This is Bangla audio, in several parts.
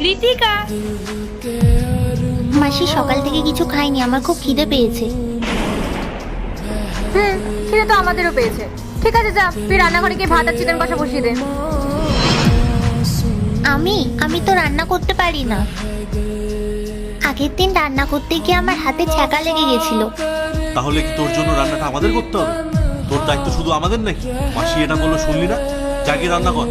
রিতিকা। মাসি সকাল থেকে কিছু খাইনি, আমার খুব খিদে পেয়েছে। খিদে তো আমাদেরও পেয়েছে। ঠিক আছে যা, তুই রান্নাঘরে গিয়ে ভাত আর চিকেন কষা বসিয়ে দে। আমি তো রান্না করতে পারি না। আগের দিন রান্না করতে গিয়ে আমার হাতে ছ্যাঁকা লেগে গেছিল। তাহলে কি তোর জন্য রান্নাটা আমাদের করতে হবে? তোর দায়িত্ব শুধু আমাদের নাকি? মাসি এটা বললো শুনলি না? যাকে রান্না কর।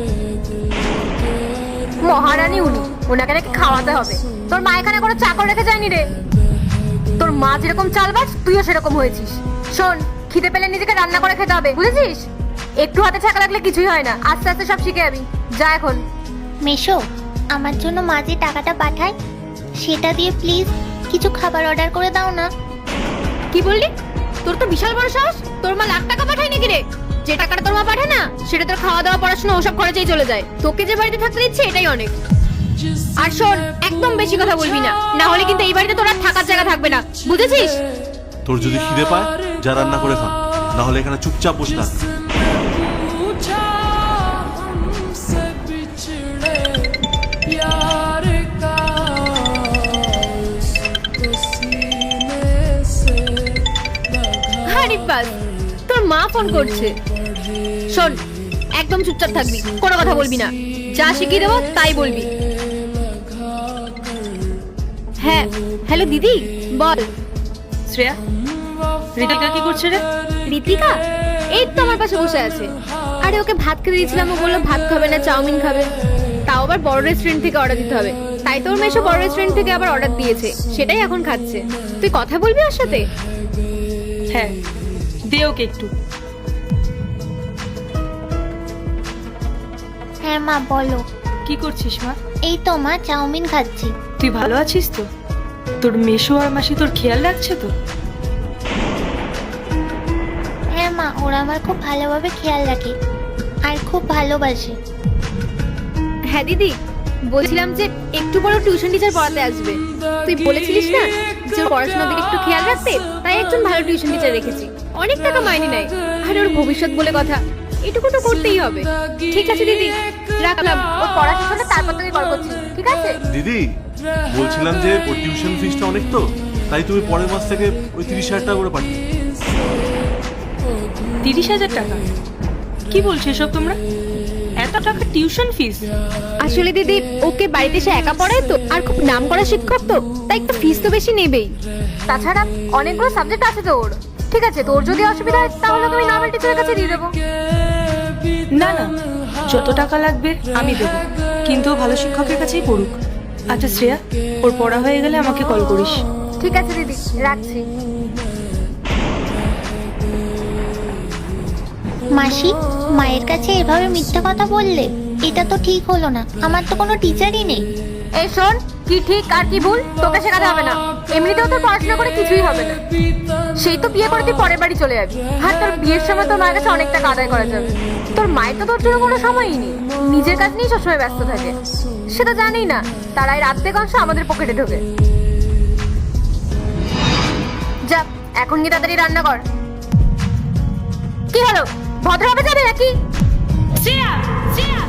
মহারানী উনি, ওনাকে নাকি খাওয়াতে হবে। তোর মা এখানে কোনো চাকর রেখে যায়নি রে। তোর মা যেরকম চালবাজ তুইও সেরকম হয়েছিস। শোন, খিদে পেলে নিজেকে রান্না করে খেতে হবে, বুঝেছিস? একটু হাতে ছ্যাঁকা লাগলে কিছুই হয় না, আস্তে আস্তে সব শিখে যাবি। যা এখন। মেশো, আমার জন্য মা যে টাকাটা পাঠায় সেটা দিয়ে প্লিজ কিছু খাবার অর্ডার করে দাও না। কি বললি? তোর তো বিশাল বড় সাহস। তোর মা লাখ টাকা পাঠায় নাকি রে? যে টাকাটা তোর মা পাঠায় না সেটা তোর খাওয়া দাওয়া পড়াশোনা ওসব খরচেই চলে যায়। তোকে যে বাড়িতে থাকতে দিচ্ছে এটাই অনেক। আর শোন, একদম বেশি কথা বলবি না, না হলে কিন্তু এই বাড়িতে তোর আর থাকার জায়গা থাকবে না, বুঝেছিস? তোর যদি খিদে পায় যা রান্না করে খা, না হলে এখানে চুপচাপ বসে থাক। আরে বাস, তোর মা ফোন করছে। শোন, একদম চুপচাপ থাকবি, কোনো কথা বলবি না। যা শিখিয়ে দেবো তাই বলবি। হ্যাঁ, হ্যালো দিদি, বল। শ্রেয়া, রিতিকা কি করছে রে? রিতিকা এই তো আমার পাশে বসে আছে। আরে ওকে ভাত খেতে দিয়েছিলাম, ও বললো ভাত খাবে না, চাউমিন খাবে। তাও আবার বড় রেস্টুরেন্ট থেকে অর্ডার দিতে হবে, তাই তোর মেশো বড় রেস্টুরেন্ট থেকে আবার অর্ডার দিয়েছে, সেটাই এখন খাচ্ছে। তুই কথা বলবি ওর সাথে? হ্যাঁ, দে ওকে একটু। হ্যাঁ মা, বলো। কি করছিস মা? এই তো মা, চাউমিন খাচ্ছি। তুই ভালো আছিস তো? তোর মেশো আর মাসি তোর খেয়াল রাখছে তো? হ্যাঁ মা, ওরা আমার খুব ভালোভাবে খেয়াল রাখে আর খুব ভালোবাসে। হ্যাঁ দিদি, বলছিলাম যে একটু বড় টিউশন টিচার পড়াতে আসবে। তুই বলেছিলিস না যে ওর পড়াশোনার দিকে একটু খেয়াল রাখতে, তাই একজন ভালো টিউশন টিচার রেখেছি। অনেক টাকা মাইনে নেয়, আর ওর ভবিষ্যৎ বলে কথা, এটুকু তো করতেই হবে। ঠিক আছে দিদি, রাখলাম। ও পড়া শেষ হলে তারপর তোকে কল করছি, ঠিক আছে? দিদি, বলছিলাম যে ওর টিউশন ফিসটা অনেক তো, তাই তুমি পরের মাস থেকে ওই 30,000 টাকা করে পাঠিয়ে। 30,000 টাকা? কি বলছো এসব তোমরা? এত টাকা টিউশন ফিস? আসলে দিদি, ওকে বাড়িতে এসে একা পড়ায় তো, আর খুব নাম করা শিক্ষক তো, তাই একটু ফিস তো বেশি নেবেই। তাছাড়া অনেকগুলো সাবজেক্ট আছে তো ওর। ঠিক আছে, তোর যদি অসুবিধা হয় তাহলে তুমি নর্মাল টিচারের কাছে দিয়ে দেবো। না না, যত টাকা লাগবে আমি দেবো, কিন্তু ও ভালো শিক্ষকের কাছেই পড়ুক। আচ্ছা শ্রেয়া, ওর পড়া হয়ে গেলে আমাকে কল করিস। ঠিক আছে দিদি, রাখছি। মাসি, মায়ের কাছে এভাবে মিথ্যা কথা বললে এটা তো ঠিক হলো না। আমার তো কোনো টিচারই নেই। এই শোন, কি ঠিক আর কি ভুল তোকে শেখাতে হবে না। এমনিতেও তোর পড়াশোনা করে কিছুই হবে না। সেই তো বিয়ে করে তুই পরের বাড়ি চলে যাবি, আর তোর বিয়ের সময় তোর মায়ের কাছে অনেক টাকা আদায় করা যাবে। তোর মায়ের তো তোর জন্য কোনো সময়ই নেই, নিজের কাজ নিয়ে সবসময় ব্যস্ত থাকে। সেটা জানি না, তারাই রাত্রে অংশ আমাদের পকেটে ঢোকে। যা, এখন গিয়ে তাড়াতাড়ি রান্না কর। কি হলো, ভদ্রভাবে যাবে নাকি? শ্রেয়া, শ্রেয়া!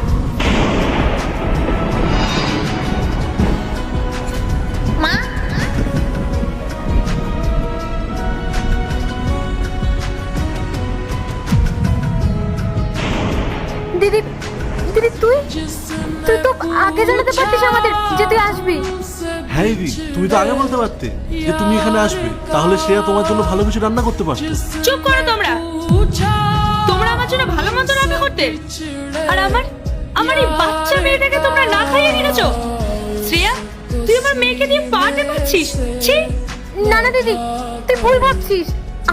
মা, দিদি, দিদি তুই তুই তো আগে জানাতে পারতিস আমাদের যে তুই আসবি। হ্যাঁ দিদি, তুমি তো আগে বলতে পারতে যে তুমি এখানে আসবে, তাহলে শ্রেয়া তোমার জন্য ভালো কিছু রান্না করতে পারতো। চুপ করো তোমরা। তোমরা আমার জন্য ভালো মন্দ রান্না করতে, আর আমার এই বাচ্চা মেয়েটাকে তোমরা না খাইয়ে দিয়েছো। শ্রেয়া, তুই আমার মেয়েকে দিয়ে পারতে পারছিস? ছি! না না দিদি, তুই ভুল ভাবছিস।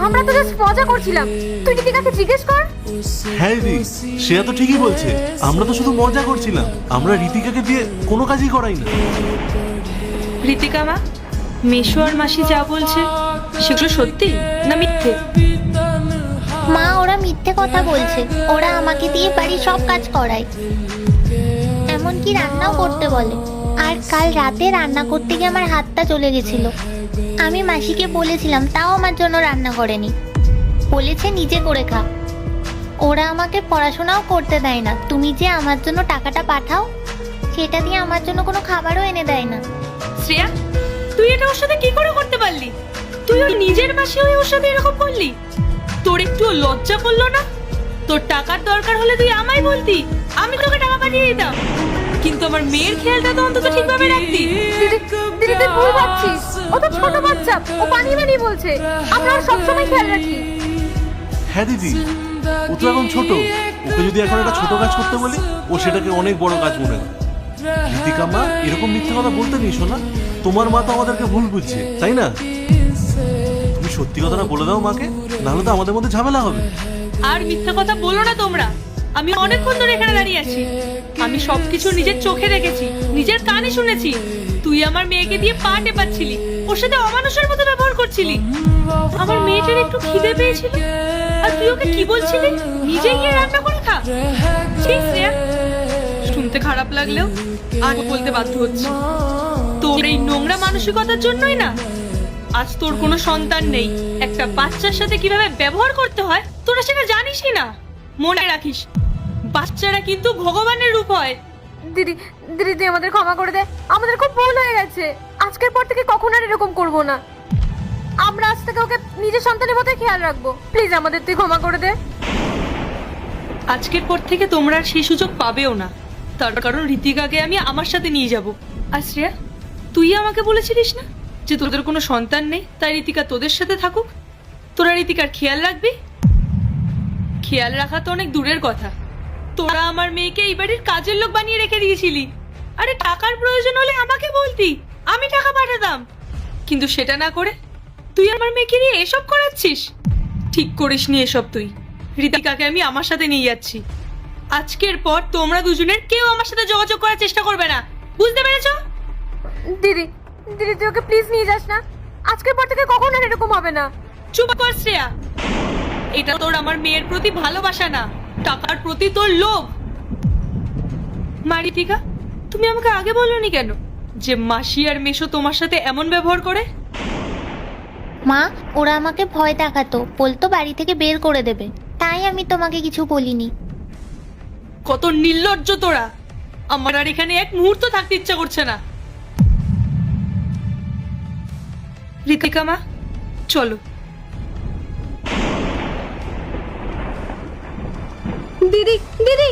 আমরা তো জাস্ট মজা করছিলাম, তুই দিদিকাকে জিজ্ঞেস কর। হ্যাঁ দিদি, শ্রেয়া তো ঠিকই বলছে, আমরা তো শুধু মজা করছিলাম, আমরা রিতিকাকে দিয়ে কোনো কাজই করাই না। রিতিকা মা, মেশো আর মাসি যা বলছে সেগুলো সত্যি না মিথ্যে? মা, ওরা মিথ্যে কথা বলছে। ওরা আমাকে দিয়ে বাড়ির সব কাজ করায়, এমনকি রান্নাও করতে বলে। আর কাল রাতে রান্না করতে গিয়ে আমার হাতটা চলে গেছিল। আমি মাসিকে বলেছিলাম, তাও আমার জন্য রান্না করেনি, বলেছে নিজে করে খা। ওরা আমাকে পড়াশোনাও করতে দেয় না। তুমি যে আমার জন্য টাকাটা পাঠাও সেটা দিয়ে আমার জন্য কোনো খাবারও এনে দেয় না। শ্রেয়া, তুই এটা ওর সাথে কি করে করতে পারলি? তুই ওই নিজের মাসি হয়ে ওর সাথে এরকম করলি? তোর একটু লজ্জা করলো না? তোর টাকার দরকার হলে তুই আমায় বলতি, আমি তোকে টাকা পাঠিয়ে দিতাম। কিন্তু আমার মেয়ের খেয়ালটা তো অন্তত ঠিকভাবে রাখতি। দিদি তুই ভুল ভাবছিস। ও তো ছোট বাচ্চা, ও বানিয়ে বানিয়ে বলছে। আমরা ওর সবসময় খেয়াল রাখি। হ্যাঁ দিদি, ও তো এখন ছোট। ওকে যদি এখন একটা ছোট কাজ করতে বলি, ও সেটাকে অনেক বড় কাজ মনে করে। ঋতিকা মা, এরকম মিথ্যে কথা বলতে নেই শোনা। তোমার মা তো আমাদেরকে ভুল বুঝছে, তাই না? তুমি সত্যি কথাটা বলে দাও মাকে, নাহলে তো আমাদের মধ্যে ঝামেলা হবে। আর মিথ্যা কথা বলো না তোমরা। আমি অনেকক্ষণ ধরে এখানে দাঁড়িয়ে আছি। আমি সবকিছু নিজের চোখে দেখেছি, নিজের কানে শুনেছি। তুই আমার মেয়েকে দিয়ে পা টেপাচ্ছিলি, ওর সাথে অমানুষের মতো ব্যবহার করছিলি। আমার মেয়েটার একটু খিদে পেয়েছিল, আর তুই ওকে কি বলছিলি? নিজে গিয়ে রান্না করে খা। ঠিক শ্রেয়া, শুনতে খারাপ লাগলেও আর বলতে বাধ্য হচ্ছে। তোর এই নোংরা মানসিকতার জন্যই না আজ তোর কোনো সন্তান নেই। একটা বাচ্চার সাথে কিভাবে ব্যবহার করতে হয় তোরা সেটা জানিসই না। মনে রাখিস, বাচ্চারা কিন্তু ভগবানের রূপ হয়। দিদি দিদি তুই আমাদের ক্ষমা করে দে। আমাদের খুব ভুল হয়ে গেছে। আজকের পর থেকে কখনো আর এরকম করব না। আমরা আজ থেকে ওকে নিজের সন্তানের মতোই খেয়াল রাখবো। প্লিজ আমাদের তুই ক্ষমা করে দে। আজকের পর থেকে তোমরা আর সেই সুযোগ পাবেও না। তার কারণ ঋতিকাকে আমি আমার সাথে নিয়ে যাব। আর শ্রেয়া, তুই আমাকে বলেছিলিস না যে তোদের কোনো সন্তান নেই, তাই ঋতিকা তোদের সাথে থাকুক। তোরা ঋতিকার খেয়াল রাখবি? খেয়াল রাখা তো অনেক দূরের কথা, তোরা আমার মেয়েকে এই বাড়ির কাজের লোক বানিয়ে রেখে দিয়েছিলি। আরে টাকার প্রয়োজন হলে আমাকে বলতি, আমি টাকা পাঠাতাম। কিন্তু সেটা না করে তুই আমার মেয়েকে নিয়ে এসব করাচ্ছিস। ঠিক করিসনি এসব তুই। ঋতিকাকে আমি আমার সাথে নিয়ে যাচ্ছি। আজকের পর তোমরা দুজনের কেউ আমার সাথে যোগাযোগ করার চেষ্টা করবে না, বুঝতে পেরেছো? দিদি দিদি তুই ওকে প্লিজ নিয়ে যাস না। আজকের পর থেকে কখনো আর এরকম হবে না। চুপ কর শ্রেয়া, এটা তোর আমার মেয়ের প্রতি ভালোবাসা না, টাকার প্রতি তোর লোভ। মা ঋতিকা, তুমি আমাকে আগে বলোনি কেন যে মাসি আর মেশো তোমার সাথে এমন ব্যবহার করে? মা, ওরা আমাকে ভয় দেখাতো, বলতো বাড়ি থেকে বের করে দেবে, তাই আমি তোমাকে কিছু বলিনি। কত নির্লজ্জ তোরা! আমার আর এখানে এক মুহূর্ত থাকতে ইচ্ছা করছে না। ঋতিকা মা, চলো। দিদি দিদি